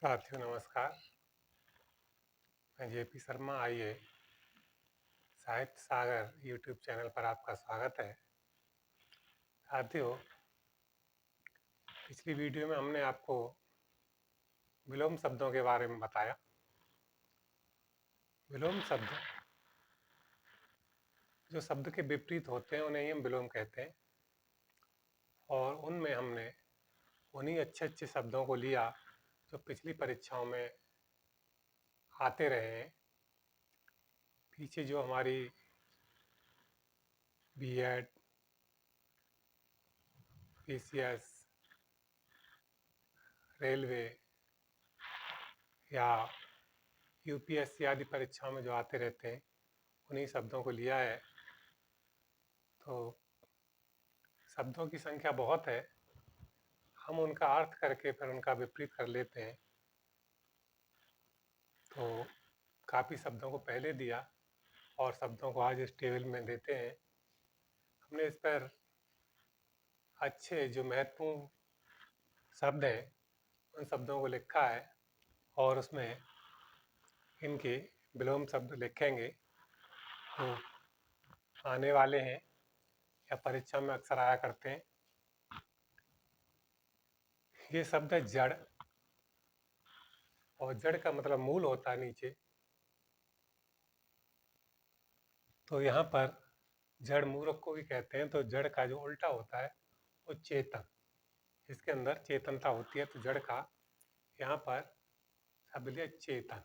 साथियों नमस्कार। मैं जेपी शर्मा। आइए साहित्य सागर यूट्यूब चैनल पर आपका स्वागत है। साथियों, पिछली वीडियो में हमने आपको विलोम शब्दों के बारे में बताया। विलोम शब्द जो शब्द के विपरीत होते हैं उन्हें ही हम विलोम कहते हैं, और उनमें हमने उन्हीं अच्छे अच्छे शब्दों को लिया जो पिछली परीक्षाओं में आते रहे हैं। पीछे जो हमारी बीएड, पीसीएस, रेलवे या यूपीएससी आदि परीक्षाओं में जो आते रहते हैं उन्हीं शब्दों को लिया है। तो शब्दों की संख्या बहुत है, हम उनका अर्थ करके फिर उनका विपरीत कर लेते हैं। तो काफ़ी शब्दों को पहले दिया और शब्दों को आज इस टेबल में देते हैं। हमने इस पर अच्छे जो महत्वपूर्ण शब्द हैं उन शब्दों को लिखा है और उसमें इनके विलोम शब्द लिखेंगे तो आने वाले हैं या परीक्षा में अक्सर आया करते हैं। ये शब्द है जड़, और जड़ का मतलब मूल होता है नीचे। तो यहाँ पर जड़ मूर्ख को भी कहते हैं। तो जड़ का जो उल्टा होता है वो चेतन, इसके अंदर चेतनता होती है। तो जड़ का यहाँ पर शब्द लिया चेतन,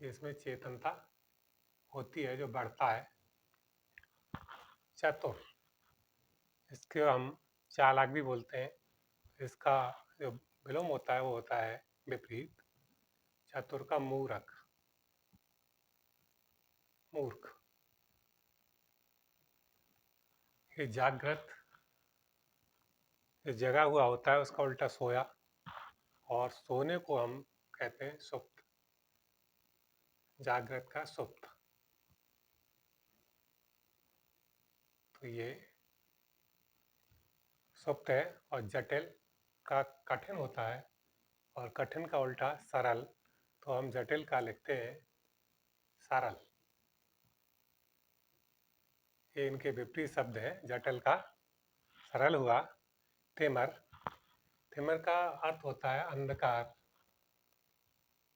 इसमें चेतनता होती है जो बढ़ता है। चतुर, इसके हम चालाक भी बोलते हैं। इसका जो विलोम होता है वो होता है विपरीत। चतुर का मूर्ख, मूर्ख। ये जागृत, जो जगा हुआ होता है उसका उल्टा सोया, और सोने को हम कहते हैं सुप्त। जागृत का सुप्त। तो ये सुप्त है। और जटिल का कठिन होता है, और कठिन का उल्टा सरल। तो हम जटिल का लिखते हैं सरल। ये इनके विपरीत शब्द हैं। जटिल का सरल हुआ। तिमर, तिमर का अर्थ होता है अंधकार,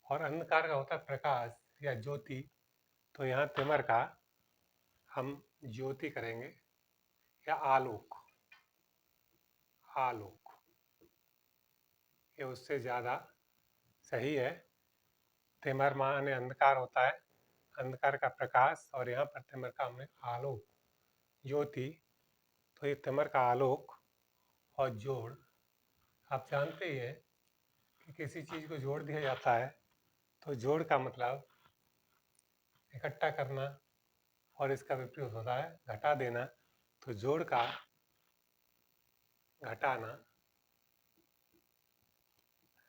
और अंधकार का होता है प्रकाश या ज्योति। तो यहाँ तिमर का हम ज्योति करेंगे या आलोक। आलोक ये उससे ज़्यादा सही है। तिमर माने अंधकार होता है, अंधकार का प्रकाश, और यहाँ पर तिमर का हमने आलोक, ज्योति। तो ये तिमर का आलोक और जोड़। आप जानते ही हैं कि किसी चीज़ को जोड़ दिया जाता है तो जोड़ का मतलब इकट्ठा करना, और इसका विपरीत होता है घटा देना। तो जोड़ का घटाना,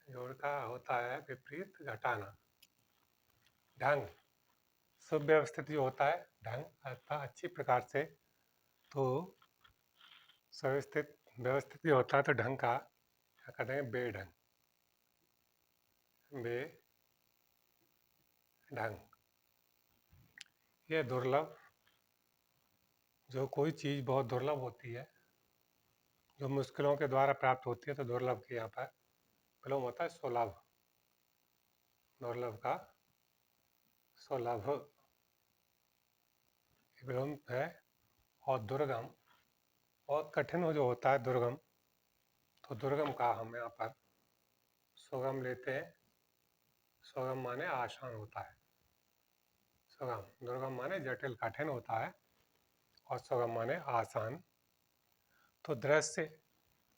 जोड़ का होता है विपरीत घटाना। ढंग, सुव्यवस्थित जो होता है ढंग अर्थात अच्छी प्रकार से। तो सुव्यवस्थित व्यवस्थित जो होता है तो ढंग का क्या कहते हैं बेढंग, बेढंग। ये दुर्लभ, जो कोई चीज़ बहुत दुर्लभ होती है, जो मुश्किलों के द्वारा प्राप्त होती है, तो दुर्लभ के यहाँ पर विलोम होता है सुलभ। दुर्लभ का सुलभ विलोम है। और दुर्गम, बहुत कठिन हो जो होता है दुर्गम, तो दुर्गम का हम यहाँ पर सुगम लेते हैं। सुगम माने आसान होता है। सुगम, दुर्गम माने जटिल कठिन होता है, और सुगम माने आसान। तो दृश्य,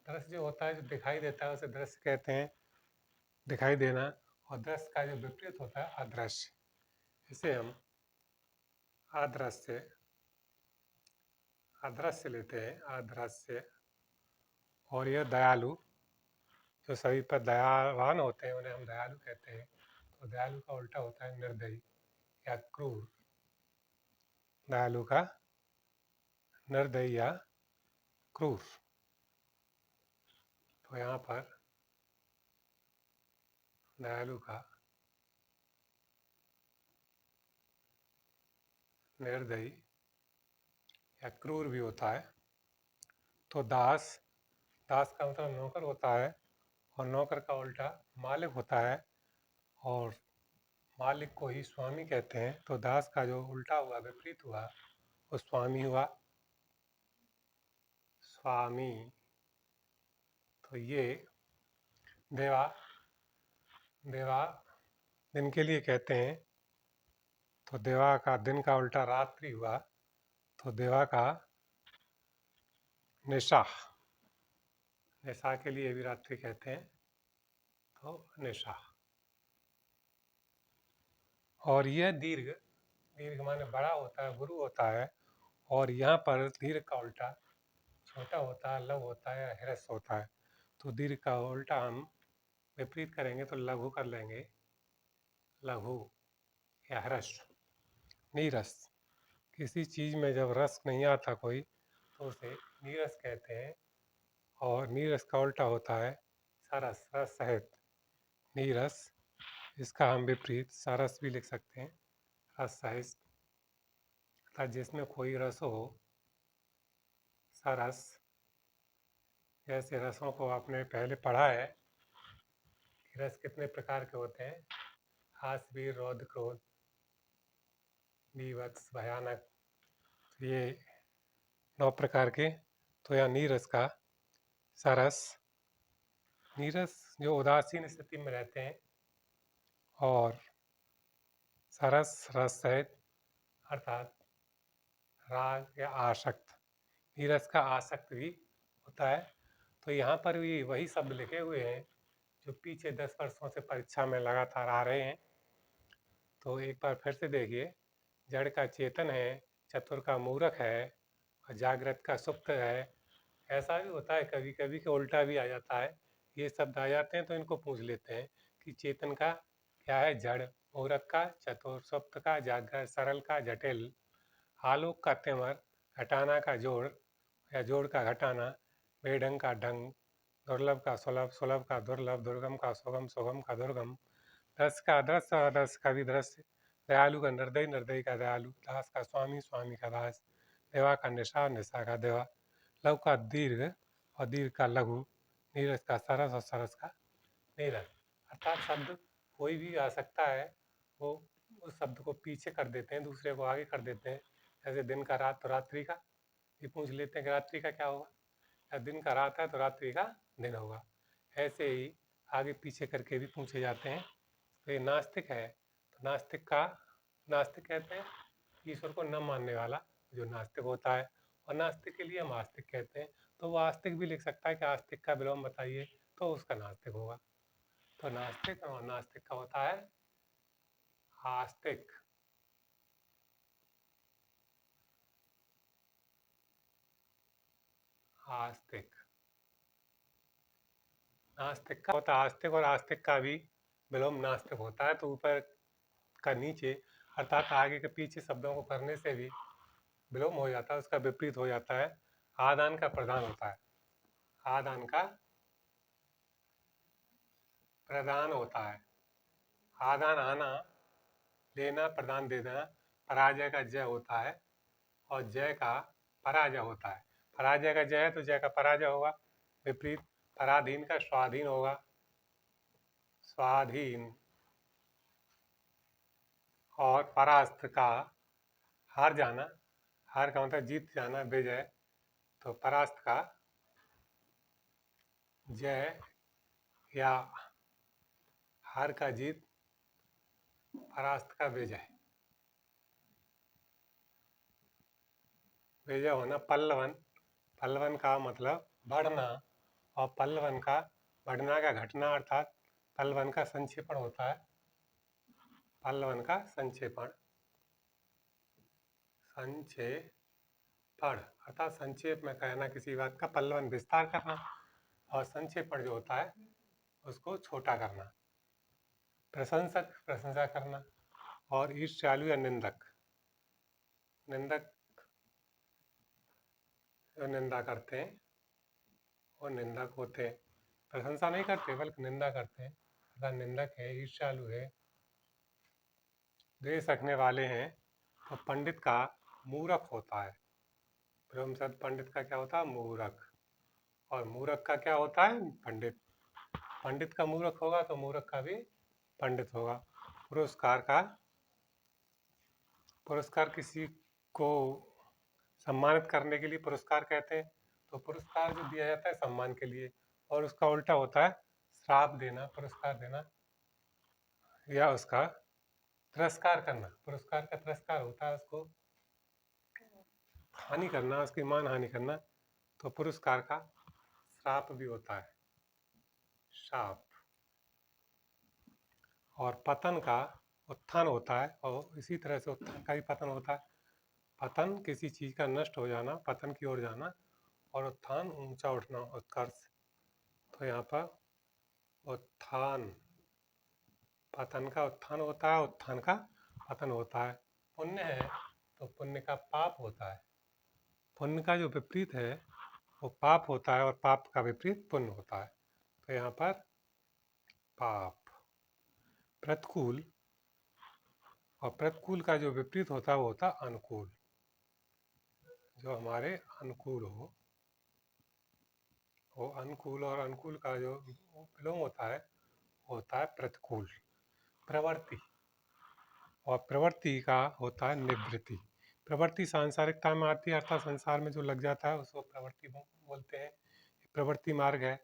दृश्य जो होता है जो दिखाई देता है उसे दृश्य कहते हैं, दिखाई देना। और दृश्य का जो विपरीत होता है अदृश्य, इसे हम अदृश्य, अदृश्य लेते हैं, अदृश्य। और यह दयालु, जो सभी पर दयावान होते हैं उन्हें हम दयालु कहते हैं। तो दयालु का उल्टा होता है निर्दयी या क्रूर। दयालु का निर्दयी या क्रूर। तो यहाँ पर दयालु का निर्दयी या क्रूर भी होता है। तो दास, दास का मतलब नौकर होता है और नौकर का उल्टा मालिक होता है और मालिक को ही स्वामी कहते हैं। तो दास का जो उल्टा हुआ, विपरीत हुआ, वो स्वामी हुआ। स्वामी। तो ये देवा, देवा दिन के लिए कहते हैं। तो देवा का दिन का उल्टा रात्रि हुआ। तो देवा का निशा, निशा के लिए भी रात्रि कहते हैं। तो निशा। और यह दीर्घ, दीर्घ माने बड़ा होता है, गुरु होता है। और यहाँ पर दीर्घ का उल्टा छोटा होता है, लघु होता है या ह्रस्व होता है। तो दीर्घ का उल्टा हम विपरीत करेंगे तो लघु कर लेंगे, लघु या ह्रस्व। नीरस, किसी चीज में जब रस नहीं आता कोई तो उसे नीरस कहते हैं। और नीरस का उल्टा होता है सरस, रस सहित। नीरस, इसका हम विपरीत सरस भी लिख सकते हैं, रस सहित, अर्थात जिसमें कोई रस हो। सरस। जैसे रसों को आपने पहले पढ़ा है कि रस कितने प्रकार के होते हैं, हास, वीर, रौद्र, क्रोध, बीभत्स, भयानक। ये 9 प्रकार के। तो यहाँ नीरस का सरस, नीरस जो उदासीन स्थिति में रहते हैं, और सरस रस सहित अर्थात राग या आसक्त। नीरस का आसक्त भी होता है। तो यहाँ पर भी वही शब्द लिखे हुए हैं जो पीछे 10 वर्षों से परीक्षा में लगातार आ रहे हैं। तो एक बार फिर से देखिए, जड़ का चेतन है, चतुर का मूर्ख है, और जागृत का सुप्त है। ऐसा भी होता है कभी कभी कि उल्टा भी आ जाता है। ये शब्द आ जाते हैं तो इनको पूछ लेते हैं कि चेतन का क्या है, जड़, मूर्ख का चतुर, सुप्त का जागृत, सरल का जटिल, आलोक का तिमर, घटाना का जोड़ या जोड़ का घटाना, बेढंग का ढंग, दुर्लभ का सुलभ, सुलभ का दुर्लभ, दुर्गम का सुगम, सुगम का दुर्गम, दस का दृश्य और दस का भी दृश्य, दयालु का निर्दयी, निर्दयी का दयालु, दास का स्वामी, स्वामी का दास, देवा का निशा, निशा का देवा, लव का दीर्घ और दीर्घ का लघु, नीरस का सरस और सरस का नीरस। अर्थात शब्द कोई भी आ सकता है, वो उस शब्द को पीछे कर देते हैं, दूसरे को आगे कर देते हैं। जैसे दिन का रात तो रात्रि का भी पूछ लेते हैं कि रात्रि का क्या होगा, या दिन का रात है तो रात्रि का दिन होगा। ऐसे ही आगे पीछे करके भी पूछे जाते हैं। तो ये नास्तिक है, तो नास्तिक का, नास्तिक कहते हैं ईश्वर को न मानने वाला जो नास्तिक होता है, और नास्तिक के लिए हम आस्तिक कहते हैं। तो वो आस्तिक भी लिख सकता है कि आस्तिक का विलोम बताइए, तो उसका नास्तिक होगा। तो नास्तिक और नास्तिक का होता है आस्तिक। आस्तिक, नास्तिक का होता है आस्तिक, और आस्तिक का भी विलोम नास्तिक होता है। तो ऊपर का नीचे अर्थात आगे के पीछे शब्दों को करने से भी विलोम हो जाता है, उसका विपरीत हो जाता है। आदान का प्रदान होता है, आदान का प्रदान होता है। आदान आना, लेना, प्रदान दे देना। पराजय का जय होता है और जय का पराजय होता है। पराजय का जय है तो जय का पराजय होगा। विपरीत, पराधीन का स्वाधीन होगा, स्वाधीन। और परास्त का हार जाना, हार का मतलब जीत जाना, विजय। तो परास्त का जय या हार का जीत, परास्त का विजय। विजय होना। पल्लवन, पल्लवन का मतलब बढ़ना, और पल्लवन का बढ़ना का घटना, अर्थात पल्लवन का संक्षेपण होता है। पल्लवन का संक्षेपण, संक्षेपण अर्थात संक्षेप में कहना किसी बात का, पल्लवन विस्तार करना, और संक्षेपण जो होता है उसको छोटा करना। प्रशंसक, प्रशंसा करना। और ईर्ष्यालु या निंदक, निंदक जो निंदा करते हैं वो निंदक होते हैं। प्रशंसा नहीं करते बल्कि निंदा करते हैं। अर्थात निंदक है, ईर्ष्यालु है, द्वेष रखने वाले हैं, तो पंडित का मूर्ख होता है। प्रथम शब्द पंडित का क्या होता है? मूर्ख। और मूर्ख का क्या होता है? पंडित। पंडित का मूर्ख होगा तो मूर्ख का भी पंडित होगा। पुरस्कार किसी को सम्मानित करने के लिए पुरस्कार कहते हैं। तो पुरस्कार जो दिया जाता है सम्मान के लिए, और उसका उल्टा होता है श्राप देना, पुरस्कार देना, या उसका तिरस्कार करना। पुरस्कार का तिरस्कार होता है उसको हानि करना, उसकी मान हानि करना। तो पुरस्कार का श्राप भी होता है, शाप। और पतन का उत्थान होता है, और इसी तरह से उत्थान का भी पतन होता है। पतन किसी चीज का नष्ट हो जाना, पतन की ओर जाना, और उत्थान ऊंचा उठना, उत्कर्ष। तो यहाँ पर उत्थान, पतन का उत्थान होता है, उत्थान का पतन होता है। पुण्य है तो पुण्य का पाप होता है। पुण्य का जो विपरीत है वो पाप होता है, और पाप का विपरीत पुण्य होता है। तो यहाँ पर पाप। प्रतिकूल, और प्रतिकूल का जो विपरीत होता है वो होता है अनुकूल। जो हमारे अनुकूल हो, वो अनुकूल, और अनुकूल का जो विलोम होता है वो होता है प्रतिकूल। प्रवृत्ति, और प्रवृत्ति का होता है निवृत्ति। प्रवृत्ति सांसारिकता में आती है, अर्थात संसार में जो लग जाता है उसको प्रवृत्ति बोलते हैं, प्रवृत्ति मार्ग है।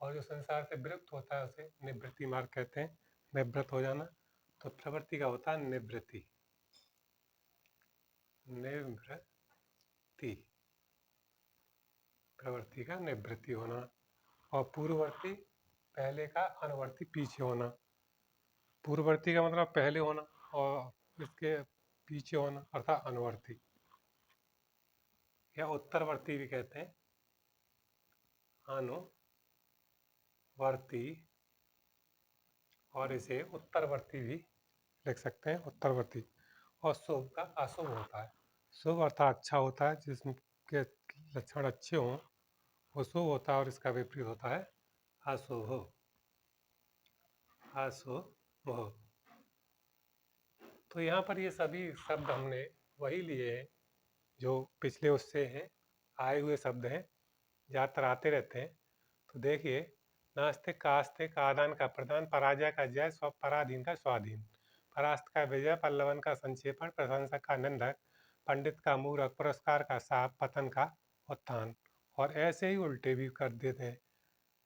और जो संसार से विरक्त होता है उसे निवृत्ति मार्ग कहते हैं, निवृत्त हो जाना। तो प्रवृत्ति का होता है निवृत्ति, निवृत्ति, प्रवृत्ति का निवृत्ति होना। और पूर्ववर्ती, पहले का, अनुवर्ती पीछे होना। पूर्ववर्ती का मतलब पहले होना, और इसके पीछे होना अर्थात अनुवर्ती, या उत्तरवर्ती भी कहते हैं, अनुवर्ती, और इसे उत्तरवर्ती भी लिख सकते हैं, उत्तरवर्ती। और शुभ का अशुभ होता है। शुभ अर्थात अच्छा होता है, जिसके लक्षण अच्छे हों वो शुभ होता है, और इसका विपरीत होता है अशुभ, अशुभ। तो यहाँ पर ये सभी शब्द हमने वही लिए हैं जो पिछले उससे हैं, आए हुए शब्द हैं, ज़्यादातर आते रहते हैं। तो देखिए, नास्तिक का आस्तिक, आदान का प्रदान, पराजय का जय, पराधीन का स्वाधीन, परास्त का विजय, पल्लवन का संक्षेपण, प्रशंसक का निंदक, पंडित का मूर्ख, पुरस्कार का शाप, पतन का उत्थान। और ऐसे ही उल्टे भी कर देते हैं।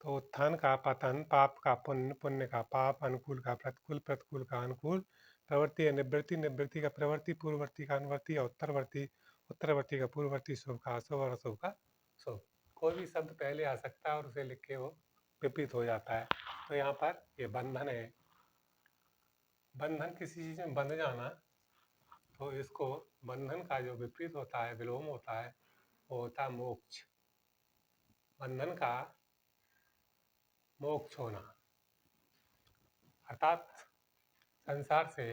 तो उत्थान का पतन, पाप का पुण्य, पुण्य का पाप, अनुकूल का प्रतिकूल, प्रतिकूल का अनुकूल, प्रवृत्ति या निवृत्ति, निवृत्ति का प्रवृत्ति, पूर्ववर्ती का अनुवर्ती, और उत्तरवर्ती, उत्तरवर्ती का पूर्ववर्ती, शुभ का अशुभ, और अशुभ का शुभ। कोई भी शब्द पहले आ सकता है और उसे लिख के वो विपरीत हो जाता है। तो यहाँ पर ये बंधन है। बंधन किसी चीज में बंध जाना, तो इसको बंधन का जो विपरीत होता है, विलोम होता है, वो होता है मोक्ष। बंधन का मोक्ष होना, अर्थात संसार से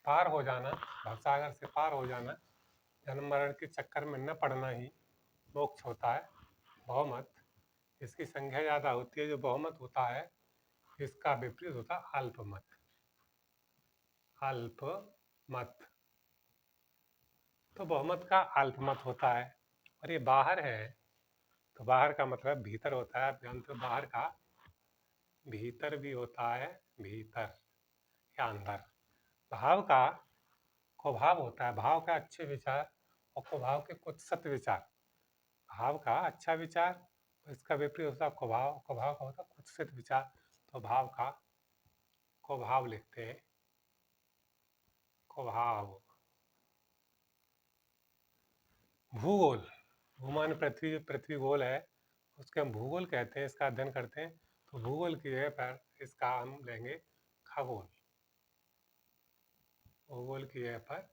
पार हो जाना, भवसागर से पार हो जाना, जन्म मरण के चक्कर में न पड़ना ही मोक्ष होता है। बहुमत, इसकी संख्या ज़्यादा होती है। जो बहुमत होता है इसका विपरीत होता है अल्पमत, अल्पमत। तो बहुमत का अल्पमत होता है। और ये बाहर है, तो बाहर का मतलब भीतर होता है। आप जानते हो बाहर का भीतर भी होता है, भीतर या अंदर। भाव का कुभाव होता है, भाव का अच्छे विचार, और कुभाव के कुछ सत्य विचार। भाव का अच्छा विचार, इसका विपरीत होता है कुभाव, कुभाव का होता है कुत्सित विचार। तो भाव का कुभाव लिखते हैं, कुभाव। भूगोल, भूमान पृथ्वी, पृथ्वी गोल है, उसके हम भूगोल कहते हैं, इसका अध्ययन करते हैं। तो भूगोल की जगह पर इसका हम लेंगे खगोल, भूगोल की जगह पर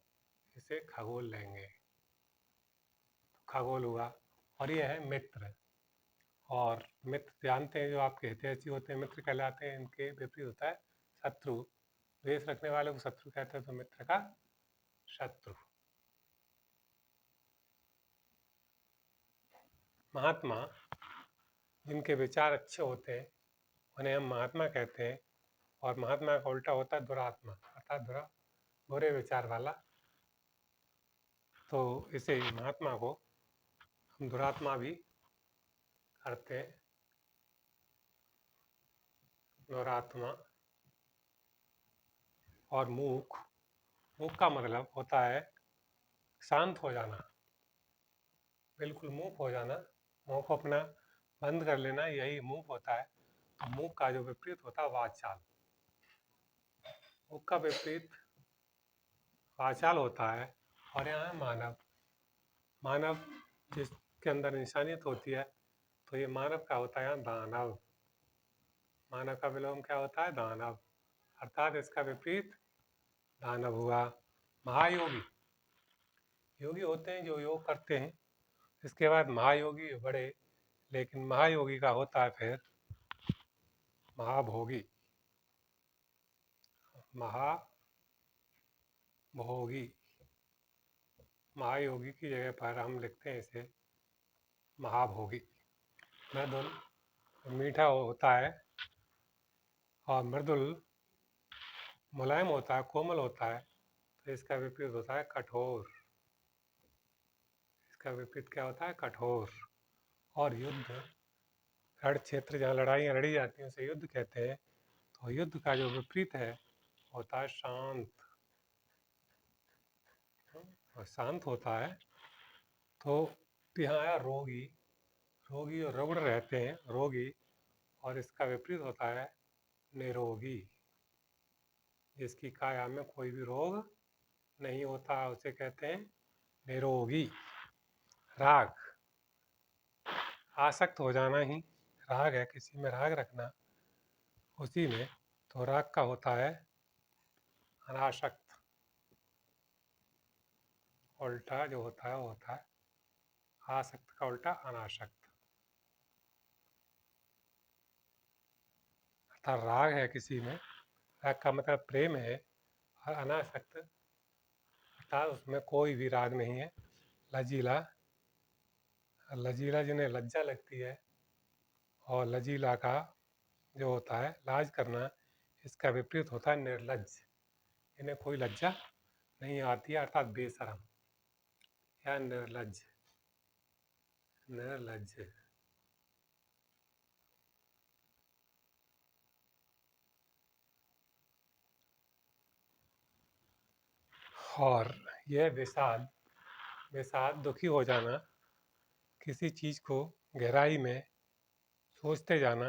इसे खगोल लेंगे, खगोल हुआ। और ये है मित्र। और मित्र जानते हैं जो आपके हितैषी होते हैं, मित्र कहलाते हैं। इनके विपरीत होता है शत्रु। द्वेष रखने वाले को शत्रु कहते हैं, तो मित्र का शत्रु। महात्मा, जिनके विचार अच्छे होते हैं, उन्हें हम महात्मा कहते हैं। और महात्मा का उल्टा होता है दुरात्मा, अर्थात बुरे विचार वाला। तो इसे महात्मा को हम दुरात्मा भी करते हैं। दुरात्मा। और मूक, मूक का मतलब होता है शांत हो जाना, बिल्कुल मूक हो जाना, मुंह को अपना बंद कर लेना, यही मूक होता है। तो मूक का जो विपरीत होता है वाचाल। मूक का विपरीत वाचाल होता है। और यहाँ है मानव। मानव जिसके अंदर इंसानियत होती है, तो ये मानव का होता है यहाँ दानव। मानव का विलोम क्या होता है? दानव। अर्थात इसका विपरीत दानव हुआ। महायोगी, योगी होते हैं जो योग करते हैं। इसके बाद महायोगी बड़े, लेकिन महायोगी का होता है फिर महाभोगी। महाभोगी, महायोगी की जगह पर हम लिखते हैं इसे महाभोगी। मृदुल, मीठा होता है, और मृदुल मुलायम होता है, कोमल होता है। तो इसका विपरीत होता है कठोर। इसका विपरीत क्या होता है? कठोर। और युद्ध, रण क्षेत्र जहाँ लड़ाइयाँ लड़ी जाती हैं उसे युद्ध कहते हैं। तो युद्ध का जो विपरीत है होता है शांत। और शांत होता है। तो यहाँ आया रोगी। रोगी और रुग्ण रहते हैं, रोगी। और इसका विपरीत होता है निरोगी। जिसकी काया में कोई भी रोग नहीं होता उसे कहते हैं निरोगी। राग, आसक्त हो जाना ही राग है, किसी में राग रखना उसी में। तो राग का होता है अनासक्त। उल्टा जो होता है वो होता है आसक्त का उल्टा अनासक्त। अर्थात राग है किसी में, राग का मतलब प्रेम है। और अनासक्त अर्थात उसमें कोई भी राग नहीं है। लजीला, लजीला जिन्हें लज्जा लगती है। और लजीला का जो होता है लाज करना, इसका विपरीत होता है निर्लज्ज। इन्हें कोई लज्जा नहीं आती है, अर्थात बेशरम या निर्लज्ज। निर्लज्ज। और यह विषाद, विषाद दुखी हो जाना, किसी चीज़ को गहराई में सोचते जाना,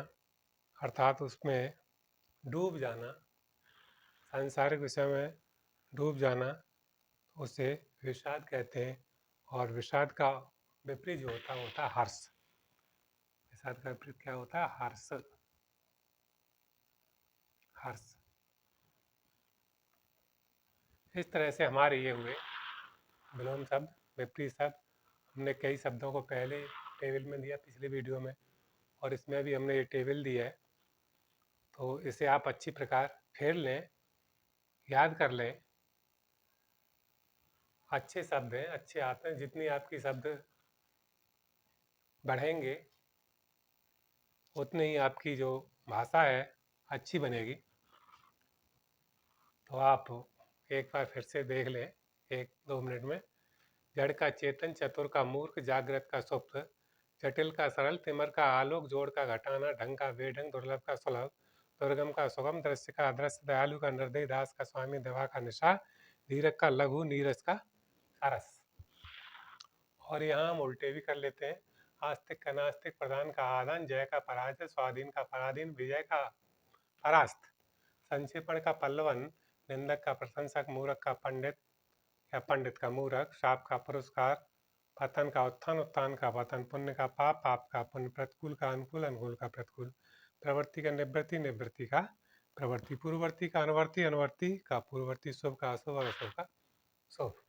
अर्थात उसमें डूब जाना, सांसारिक विषय में डूब जाना, उसे विषाद कहते हैं। और विषाद का विपरीत जो होता है वो होता है हर्ष। विषाद का विपरीत क्या होता है? हर्ष। हर्ष। इस तरह से हमारे ये हुए विलोम शब्द, विपरीत शब्द। हमने कई शब्दों को पहले टेबल में दिया पिछले वीडियो में, और इसमें भी हमने ये टेबल दिया है। तो इसे आप अच्छी प्रकार फेर लें, याद कर लें। अच्छे शब्द हैं, अच्छे आते हैं। जितनी आपकी शब्द बढ़ेंगे उतनी ही आपकी जो भाषा है अच्छी बनेगी। तो आप एक बार फिर से देख लें 1-2 मिनट में। जड़ का चेतन, चतुर का मूर्ख, जागृत का सुप्त, जटिल का सरल, तिमर का आलोक, जोड़ का घटाना, ढंग का बेढंग, दुर्लभ का सुलभ, दुर्गम का सुगम, दृश्य का अदृश्य, दयालु का निर्दयी, दास का स्वामी, दिवा का निशा, धीरज का लघु, नीरज का सरस। और यहाँ हम उल्टे भी कर लेते हैं। आस्तिक का नास्तिक, प्रधान का आदान, जय का पराजय, स्वाधीन का पराधीन, विजय का परास्त, संक्षेपण का पल्लवन, निंदक का प्रशंसक, मूर्ख का पंडित या पंडित का मूर्ख, शाप का पुरस्कार, पतन का उत्थान, उत्थान का पतन, पुण्य का पाप, पाप का पुण्य, प्रतिकूल का अनुकूल, अनुकूल का प्रतिकूल, प्रवृत्ति का निवृत्ति, निवृत्ति का प्रवृत्ति, पूर्ववर्ती का अनुवर्ती, अनुवर्ती का पूर्ववर्ती, शुभ का अशुभ और अशुभ का शुभ।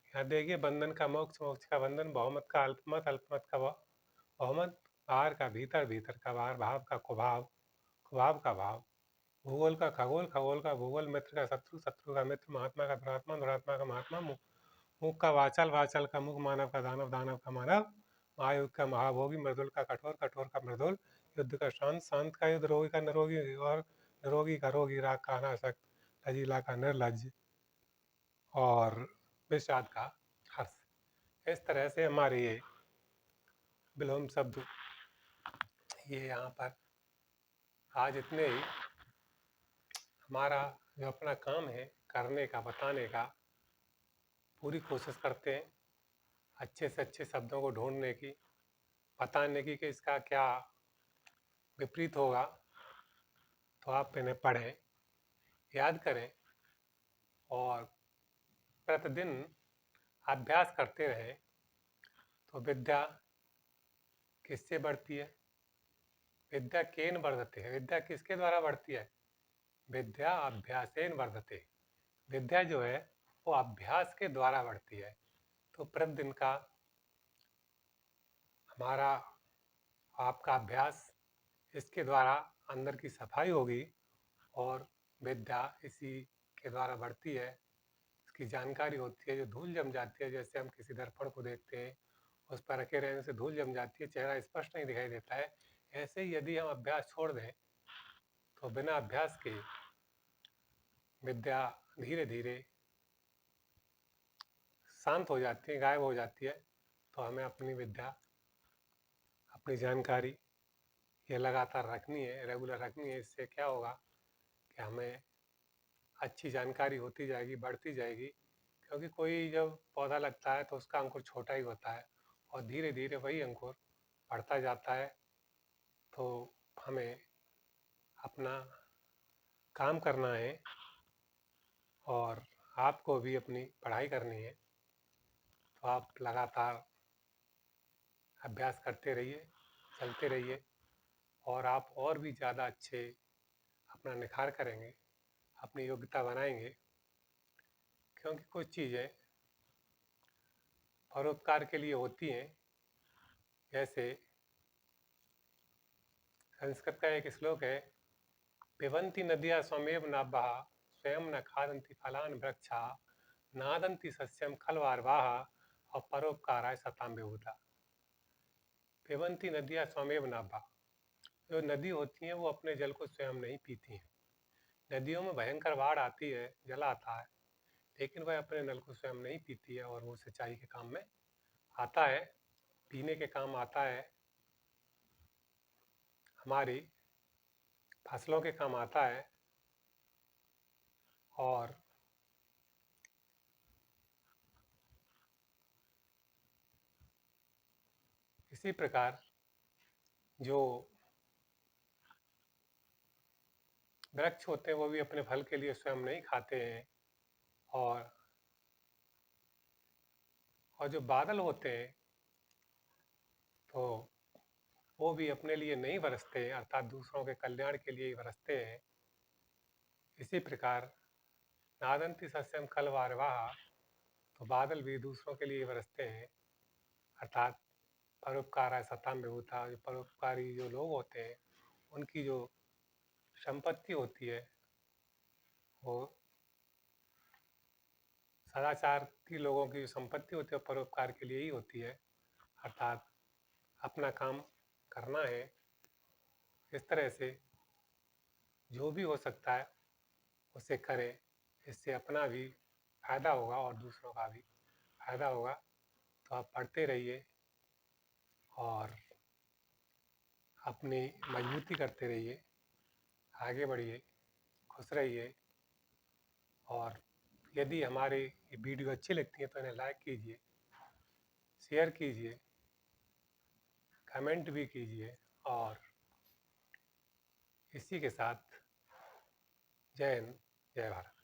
यहाँ देखिए बंधन का मोक्ष, मोक्ष का बंधन, बहुमत का अल्पमत, अल्पमत का बहुमत, बाहर का भीतर, भीतर का बाहर, भाव का कुभाव, कुभाव का भाव, भूगोल का खगोल, खगोल का भूगोल, मित्र का शत्रु, शत्रु का मित्र, महात्मा का दुरात्मा, दुरात्मा का महात्मा, मुख का वाचाल, वाचाल का मुख, मानव का दानव, दानव का मानव, महायुग का महाभोगी, मृदुल का कठोर, कठोर का मृदुल, युद्ध का शांत, शांत का युद्ध, रोगी का निरोगी, और निरोगी का रोगी, राग का अनासक्त, लजीला का निर्लज, और विषाद का हर्ष। इस तरह से हमारे ये विलोम शब्द ये यहाँ पर आज इतने ही हमारा जो अपना काम है करने का, बताने का, पूरी कोशिश करते हैं अच्छे से अच्छे शब्दों को ढूंढने की, बताने की कि इसका क्या विपरीत होगा। तो आप इन्हें पढ़ें, याद करें और प्रतिदिन अभ्यास करते रहें। तो विद्या किससे बढ़ती है? विद्या केन वर्धते है। विद्या किसके द्वारा बढ़ती है? विद्या अभ्यासेन वर्धते। विद्या जो है वो अभ्यास के द्वारा बढ़ती है। तो प्रतिदिन का हमारा आपका अभ्यास, इसके द्वारा अंदर की सफाई होगी और विद्या इसी के द्वारा बढ़ती है। इसकी जानकारी होती है, जो धूल जम जाती है, जैसे हम किसी दर्पण को देखते हैं, उस पर रखे रहने से धूल जम जाती है, चेहरा स्पष्ट नहीं दिखाई देता है। ऐसे ही यदि हम अभ्यास छोड़ दें तो बिना अभ्यास के विद्या धीरे धीरे शांत हो जाती है, गायब हो जाती है। तो हमें अपनी विद्या, अपनी जानकारी ये लगातार रखनी है, रेगुलर रखनी है। इससे क्या होगा कि हमें अच्छी जानकारी होती जाएगी, बढ़ती जाएगी। क्योंकि कोई जब पौधा लगता है तो उसका अंकुर छोटा ही होता है और धीरे धीरे वही अंकुर बढ़ता जाता है। तो हमें अपना काम करना है और आपको भी अपनी पढ़ाई करनी है। तो आप लगातार अभ्यास करते रहिए, चलते रहिए, और आप और भी ज़्यादा अच्छे अपना निखार करेंगे, अपनी योग्यता बनाएंगे। क्योंकि कुछ चीज़ें परोपकार के लिए होती हैं। जैसे संस्कृत का एक श्लोक है, पिबन्ति नद्यः स्वमेव नाभः, स्वयं न खादन्ति फलानि वृक्षाः, नादन्ति सस्यं खल्वार्वाः, और परोपकाराय सतां विभूता। पिबन्ति नद्यः स्वमेव नाभः। जो नदी होती हैं वो अपने जल को स्वयं नहीं पीती हैं। नदियों में भयंकर बाढ़ आती है, जल आता है, लेकिन वह अपने नल को स्वयं नहीं पीती है, और वो सिंचाई के काम में आता है, पीने के काम आता है, हमारी फसलों के काम आता है। और इसी प्रकार जो वृक्ष होते हैं वो भी अपने फल के लिए स्वयं नहीं खाते हैं। और जो बादल होते हैं तो वो भी अपने लिए नहीं बरसते हैं, अर्थात दूसरों के कल्याण के लिए ही बरसते हैं। इसी प्रकार नादंती सस्यम खल्वार्वाः, तो बादल भी दूसरों के लिए बरसते हैं, अर्थात परोपकाराय सतां विभूता। जो परोपकारी जो लोग होते हैं उनकी जो संपत्ति होती है वो सदाचार की लोगों की जो संपत्ति होती है परोपकार के लिए ही होती है, अर्थात अपना काम करना है। इस तरह से जो भी हो सकता है उसे करें, इससे अपना भी फायदा होगा और दूसरों का भी फायदा होगा। तो आप पढ़ते रहिए और अपनी मजबूती करते रहिए, आगे बढ़िए, खुश रहिए। और यदि हमारे ये वीडियो अच्छी लगती है तो इन्हें लाइक कीजिए, शेयर कीजिए, कमेंट भी कीजिए। और इसी के साथ जय हिंद, जय भारत।